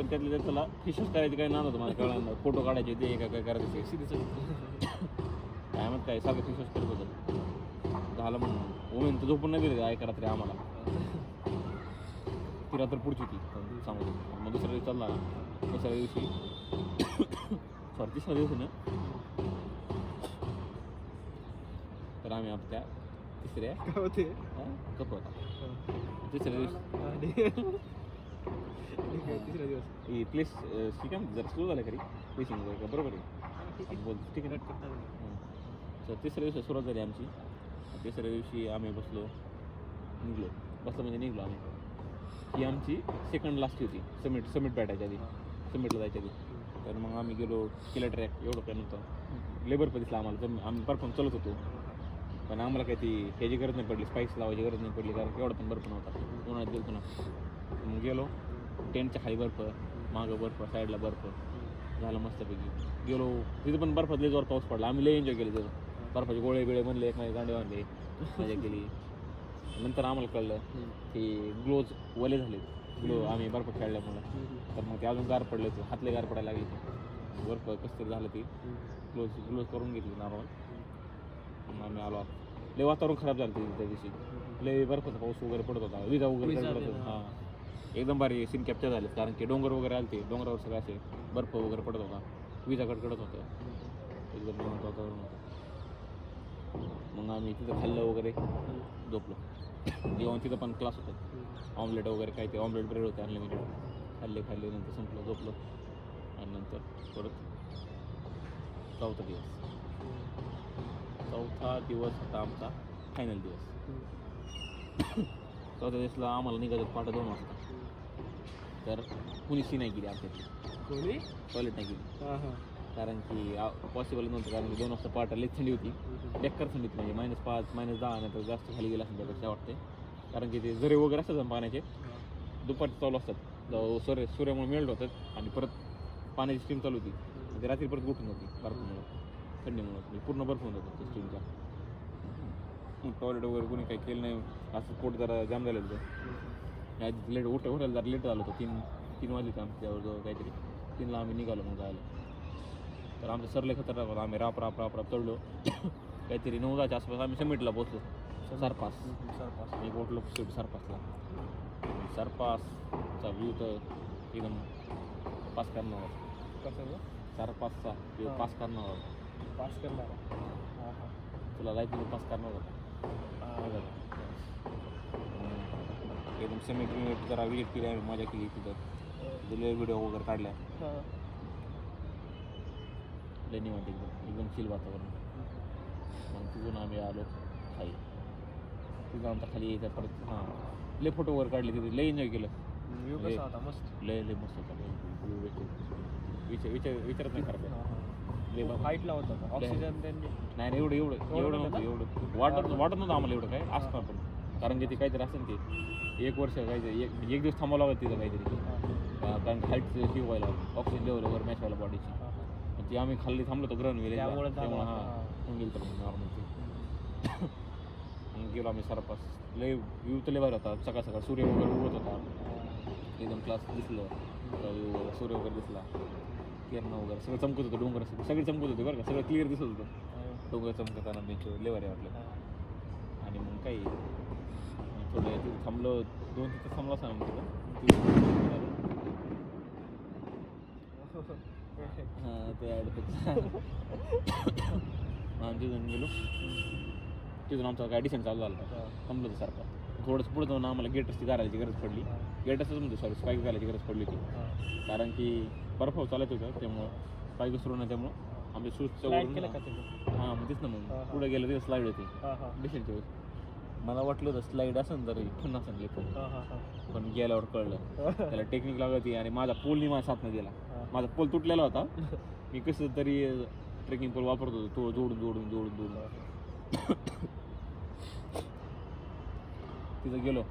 Speaker 1: त्यातल्या त्याला फेसवॉश करायची काही नाद होतं मला कळलं. फोटो काढायचे ते काय करायचं काय मग काय सारखं फेसवॉश करत होतं. झालं मग उमेन तर झोपून नाही दिलं काय करा तरी आम्हाला. ती रात्र पुढची ती सांगू. मग दुसऱ्या दिवशी चालला, तिसऱ्या दिवशी ना, तर आम्ही आपल्या तिसऱ्या
Speaker 2: काय होते
Speaker 1: कप होता तिसऱ्या दिवशी
Speaker 2: तिसरा दिवस
Speaker 1: ही प्लेस काय म्हणते जरा स्लो झालं खरी प्लेसिंग वगैरे का बरोबर आहे बोल ठीक आहे ना तर तिसऱ्या दिवशी सुरुवात झाली आमची तिसऱ्या दिवशी आम्ही बसलो म्हणजे निघलो आम्ही ही आमची सेकंड लास्ट होती समिट भेटायच्या आधी समिटला जायच्या आधी तर मग आम्ही गेलो किला ट्रॅक एवढं काय नव्हतं लेबर पण दिसला आम्हाला तर आम्ही परफॉर्म चालत होतो पण आम्हाला काही ती ह्याची गरज नाही पडली स्पाईस लावायची गरज नाही पडली कारण एवढा पण बर्फ नव्हता उन्हाळ्यात गेलो ना मग गेलो टेंटच्या खाली बर्फ मागं बर्फ साईडला बर्फ झालं मस्तपैकी गेलो तिथं पण बर्फात लय जोर पाऊस पडला आम्ही लय एन्जॉय केलं तिथं बर्फाचे गोळे बिळे म्हणले एक माझे गांडे बांधले मजा केली नंतर आम्हाला कळलं की ग्लोज वले झाले ग्लो आम्ही बर्फ खेळल्यामुळं तर मग ते अजून गार पडले होते हातले गार पडायला लागले ते बर्फ कसं तरी झालं ती ग्लोज करून घेतली नॉर्मल मग आम्ही आलो लय वातावरण खराब झालं त्या दिवशी लय बर्फाचा पाऊस वगैरे पडत होता विजा वगैरे पडत होता हां एकदम भारी सीन कॅप्चर झाले कारण की डोंगर वगैरे आले ते डोंगरावर सगळे असे बर्फ वगैरे पडत होता विजा कडकडत होतं एकदम निवांत वातावरण होतं मग आम्ही तिथं खाल्लं वगैरे झोपलो जेवण तिथं पण क्लास होतं ऑमलेट वगैरे काय ते ऑमलेट ब्रेड होते अनलिमिटेड खाल्ले नंतर संपलं झोपलो आणि नंतर परत चौथा दिवस होता आमचा फायनल दिवस चौथ्या दिवसला आम्हाला निघायचं पहाटे 2 वाजता तर कुणी सी नाही केली आमच्यातली
Speaker 2: कोणी
Speaker 1: टॉयलेट नाही केली कारण की पॉसिबल नव्हतं कारण की 2 वाजता पहाटे लई थंडी होती बेकार थंडी होती म्हणजे -5 -10 नाही तर जास्त खाली गेला असेल त्यापेक्षा वाटते कारण की ते झरे वगैरे असतात पाण्याचे दुपारचे चालू असतात सूर्यामुळे मेल्ट होतात आणि परत पाण्याची स्टीम चालू होती ते रात्री परत उठून होती बर्फामुळे थंडीमुळे पूर्ण बर्फ होऊन जातो त्या स्टीमचा टॉयलेट वगैरे कोणी काही केलं नाही असं पोट जरा जाम झालेलं होतं लेट उठायला जरा लेट झालं होतं 3 वाजले होते आमच्या जवळ काहीतरी 3ला आम्ही निघालो मग जायला तर आमचं सरले खतरनाक होतं आम्ही राप चढलो काहीतरी 9:00च्या आसपास आम्ही समिटला पोहोचलो सरपास मी पोहोचलो शेवटी सरपासचा व्ह्यू तर एकदम पास करणार
Speaker 2: कसं
Speaker 1: सरपासचा व्ह्यू पास करणार
Speaker 2: पास करणार
Speaker 1: तुला जायचं पास करणार होता एकदम समिट जरा विजिट केली आम्ही मजा केली तिथं दिले व्हिडिओ वगैरे काढल्या लय निवांत एकदम चिल वातावरण मग तिथून आम्ही आलो खाली तिथं आमचा खाली यायचा परत हां लय फोटो वगैरे काढले तिथे लय एन्जॉय केलं
Speaker 2: व्ह्यू कसा होता मस्त
Speaker 1: लय मस्त होता विचारत नाही खरं
Speaker 2: हाईटला होता का ऑक्सिजन त्यांनी
Speaker 1: नाही एवढं नव्हतं वाटत नव्हतं आम्हाला एवढं काय असणार पण कारण की ते काहीतरी असेल ते 1 वर्ष काहीतरी एक दिवस थांबावं लागत तिथं काहीतरी कारण हाईट हे व्हायला ऑक्सिजन लेवल वगैरे मॅच व्हायला बॉडीची ती आम्ही खाल्ली थांबलो होतो ग्रहण गेले त्यामुळे हां होऊन गेलं तर नॉर्मल ते मग गेलो आम्ही सरपास लय व्ह्यू तर लय भारी होता सकाळ सूर्य वगैरे उगवत होता एकदम क्लास दिसलं सूर्य वगैरे दिसला किरण वगैरे सगळं चमकत होतं डोंगर सगळे चमकत होते बरं का सगळं क्लिअर दिसत होतं डोंगर चमकताना नेचर लय भारी वाटलं आणि मग काही थोडं तिथं थांबलो 2 तिथं थांबला सांग हां ते आम्ही तिथून गेलो तिथून आमचा काय डिसेंट चालू झाला थांबलो होतं सारखं थोडंसं पुढे जाऊन आम्हाला गेटरची घालायची गरज पडली गेटरच म्हणतो सॉरी स्पाईक घालायची गरज पडली होती कारण की बर्फ चालत होतं त्यामुळं स्पाईक सुरू नाही त्यामुळं आमच्या शूजचं हां मग तेच ना मग पुढे गेलं तिथं स्लाईड होती डिसेंटची मला वाटलं होतं स्लाईड असेल तर पुन्हा सांगले पण गेल्यावर कळलं त्याला टेक्निक लागत होती आणि माझा पोलनी माझ्या साथनं गेला माझा पोल तुटलेला होता मी कसं तरी ट्रेकिंग पोल वापरत होतो तो जोडून तिथं गेलो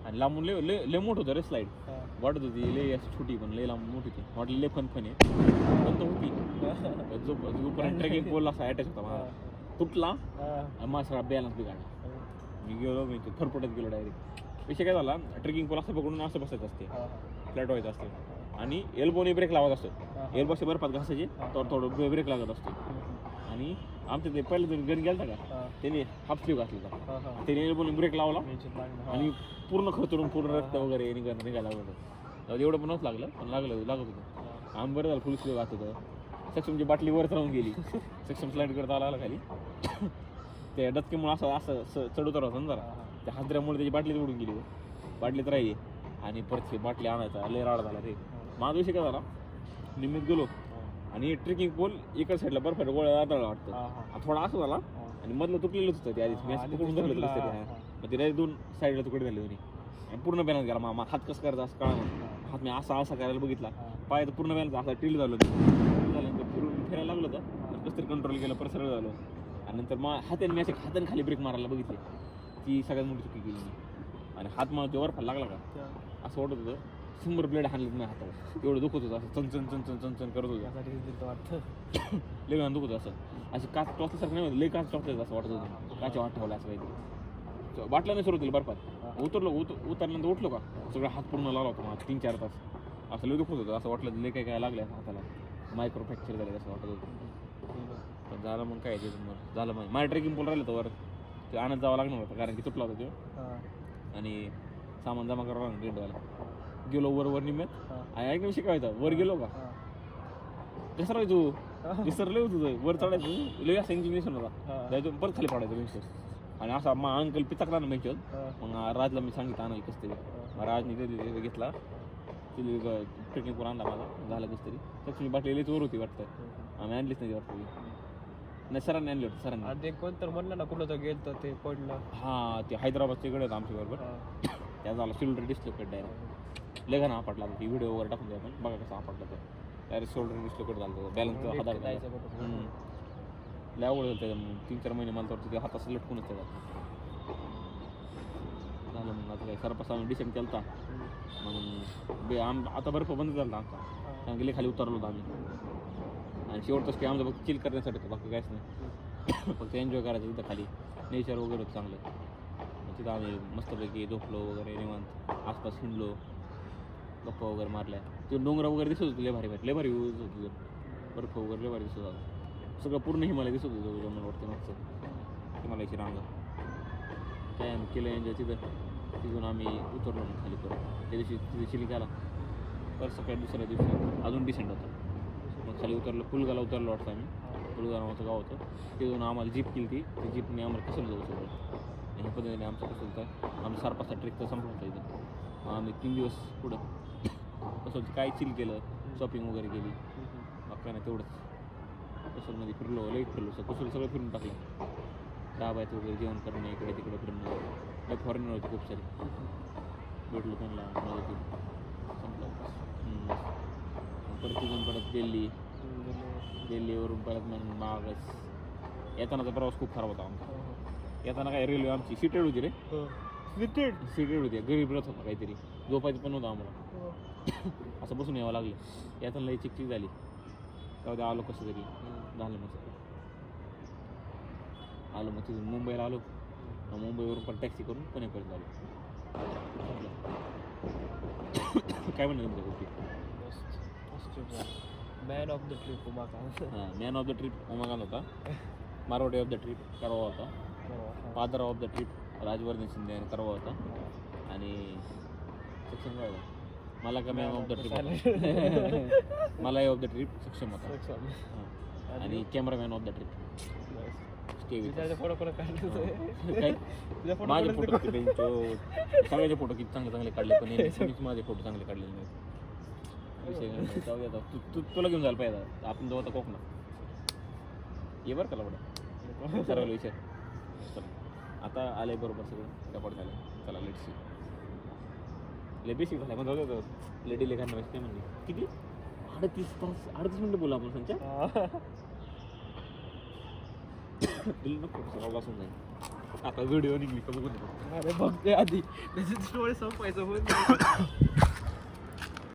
Speaker 1: आणि लांबून लय मोठं होतं रे स्लाईड वाटत होती लय अशी छोटी पण लय लांबून मोठी होती वाटली लय फन आहे पण तो होती जोपर्यंत ट्रेकिंग पोल असा अटॅच होता माझा तुटला आणि माझा सगळा बॅलन्स बिघडला मी गेलो मी थरपटत गेलो डायरेक्ट विषय काय झाला ट्रेकिंग पोल असं पकडून असं बसायचं असते फ्लॅट व्हायचं असते आणि एल्बोने ब्रेक लावत असतो एल्बोचे बर्फात घासायचे तर थोडं ब्रेक लागत असतो आणि आमच्या ते पहिलं जर गण गेलता का त्याने हाफ स्लीव घातला होता त्याने एल्बोने ब्रेक लावला आणि पूर्ण खचरून पूर्ण रक्त वगैरे निघायला लागलं एवढं पण नव्हतं लागलं पण लागत होतं आम्ही बरं झालं फुल स्लीव घात होतं सक्षमची बाटली वर राहून गेली सक्षम स्लाईड करता आला खाली त्या डचक्यामुळे असं चढ उतर होतं ना जरा त्या हादऱ्यामुळे त्याची बाटली उडून गेली बाटलीत राहिली आणि परत ती बाटली आणायचा लय राडा झाला रे माझा विषय काय झाला निमित्त गेलो आणि ट्रेकिंग पोल एका साईडला बर्फाच्या गोळ्या आदळला वाटतं थोडा असं झाला आणि मधलं तुटलेलंच होतं ते आधीच मी असं पकडून धरलं तरी मग ते दोन साईडला तुकडे झाले दोन्ही आणि पूर्ण बॅलन्स गेला मग हात कसं करायचा असं कळा हात मी असा करायला बघितला पाय तर पूर्ण बॅलन्स असा टिल झालं झाल्यानंतर फिरायला लागलं होतं कसं तरी कंट्रोल केलं परत सरळ झालं आणि नंतर मग हाताने हाताने खाली ब्रेक मारायला बघितली ती सगळ्यात मोठी चुकी केली मी आणि हात मला तेव्हा लागला का असं वाटत होतं 100 ब्लेड हाणलेत नाही हातावर एवढं दुखत होतं असं चन करत होतं लय घाण दुखत होतं असं अशी काच टॉसल्यासारखं नाही होतं लय काच टॉसल्याचं असं वाटत होतं काच्या वाट ठेवला असं काहीतरी बाटला नाही सुरू होतील बर्फात उतरल्यानंतर उठलो का सगळा हात पूर्ण लागला होता मला 3-4 तास असं लय दुखत होतं असं वाटलं लय काय लागलं हाताला मायक्रो फ्रॅक्चर झाले असं वाटत होतं पण झालं मग काय ते झालं मग माझ्या ट्रेकिंग पोल राहिलं तर वर ते आणत जावं लागणार होतं कारण की तुटला होता तो आणि सामान जमा करावं लागणार रेंटवाला गेलो वर निम्यात आणि ऐकून शिकायचा वर गेलो का कसं राहायचो विसरले होतो तुझं वर चढायचं लय असं इंजिनिएशन होता जायचं परत खाली पडायचं बेंचवर आणि असा मग अंकल पिचकला ना बेंचवर मग राजला मी सांगितलं आणायला कसं तरी राजने घेतला तिथे ट्रेकिंग आणला माझा झालं कसं तरी त्याची बाटली चोर होती वाटतं आम्ही आणलीच नाही वाटतं नाही सरांनी आणली होती सरांनी
Speaker 2: ते कोणतं म्हणलं ना कुठं तर गेलं ते पडलं
Speaker 1: हां ते हैदराबादच्या इकडे होतं आमच्या बरोबर त्या झाला शोल्डर डिस्लोकेट डायरेक्ट लय घाण आपटला ती व्हिडिओ वगैरे टाकून द्या आपण बघा कसं आपटला तर डायरेक्ट शोल्डर डिस्लोकेट झालं बॅलन्स हातात लय आवड होतं त्याच्या 3-4 महिने मला तर ते हात असं लटकूनच त्याचा झालं मग आता काय सरपास आम्ही डिसेंड केला मग आता बर्फ बंद झाला आमचा कारण गेले खाली उतरलो होतो आम्ही आणि शेवटचं आमचं फक्त चिल करण्यासाठी होतं बाकी काहीच नाही फक्त एन्जॉय करायचं तिथं खाली नेचर वगैरे होतं चांगलं तिथं आम्ही मस्तपैकी झोपलो वगैरे निवांत आसपास हिंडलो गप्पा वगैरे मारल्या तिथं डोंगरा वगैरे दिसत होतं लय भारी व्ह्यूज होतं तिथं बर्फ वगैरे लय भारी दिसत होतं सगळं पूर्ण हिमालय दिसत होतं मला वाटतं मागचं हिमालयाची रांग काय आम्ही केलं एन्जॉय तिथून आम्ही उतरलो मग खाली परत त्या दिवशी तिथे चिलिक आला परत सकाळी दुसऱ्या दिवशी अजून डिसेंट होता मग खाली उतरलो फुलगाला उतरलो वाटतं आम्ही फुलगा नावाचं गाव होतं तिथून आम्हाला जीप केली ती जीपने आम्हाला कसं जाऊ सगळं आणि ह्या पद्धतीने आमचं कसं होतं आमचा 4-5 ट्रेक तर संपला होता इथं मग आम्ही 3 दिवस पुढं कसं होतं काय चिल केलं शॉपिंग वगैरे केली मग काय नाही तेवढंच कसरमध्ये फिरलो लई फिरलो कसं सगळं फिरून टाकलं डाबायचं वगैरे जेवण करणं इकडे तिकडे फिरणं लई फॉरेनर होते खूप सारे भेटलो त्यांना संपलं परत तिथून परत दिल्लीवरून परत मग मागच येतानाचा प्रवास खूप खराब होता आमचा येताना काय रेल्वे आमची सीटेड होती रे सीटेड होती गरीब रथ होता काहीतरी झोपायचं पण नव्हतं आम्हाला असं बसून यावं लागलं येताना लई चिकचिक झाली तेव्हा आलो कसं तरी झालं मग आलो मग तिथून मुंबईला आलो मुंबईवरून पण टॅक्सी करून पुण्यापर्यंत आलो काय म्हणलं तुमच्या गोष्टी
Speaker 2: man of the trip
Speaker 1: man of the trip Umakant होता मारवाडी ऑफ द ट्रिप करवा होता father of the trip Rajvardhan Shinde यांनी करवा होता आणि सक्षम काय होता मला का मॅन ऑफ द ट्रिप मला ऑफ द ट्रिप सक्षम होता आणि कॅमेरामॅन ऑफ द ट्रिप माझे फोटो सगळ्याचे फोटो किती चांगले काढले पण कोणीच माझे फोटो चांगले काढलेले नाही विषय तुला घेऊन जायला पाहिजे आपण जाऊ आता कोकणात ये बरं का लवडा सर्वाला विचार आता आले बरोबर सगळं रेकॉर्ड झालं चला लेट्स लय बेसिक झालं पण जाऊ लेडी लेखांना ते म्हणले किती 38 मिनिटं बोला आपण संच्या आता व्हिडिओ निघली का बघून
Speaker 2: अरे बघते आधी त्याची स्टोरी संपायचं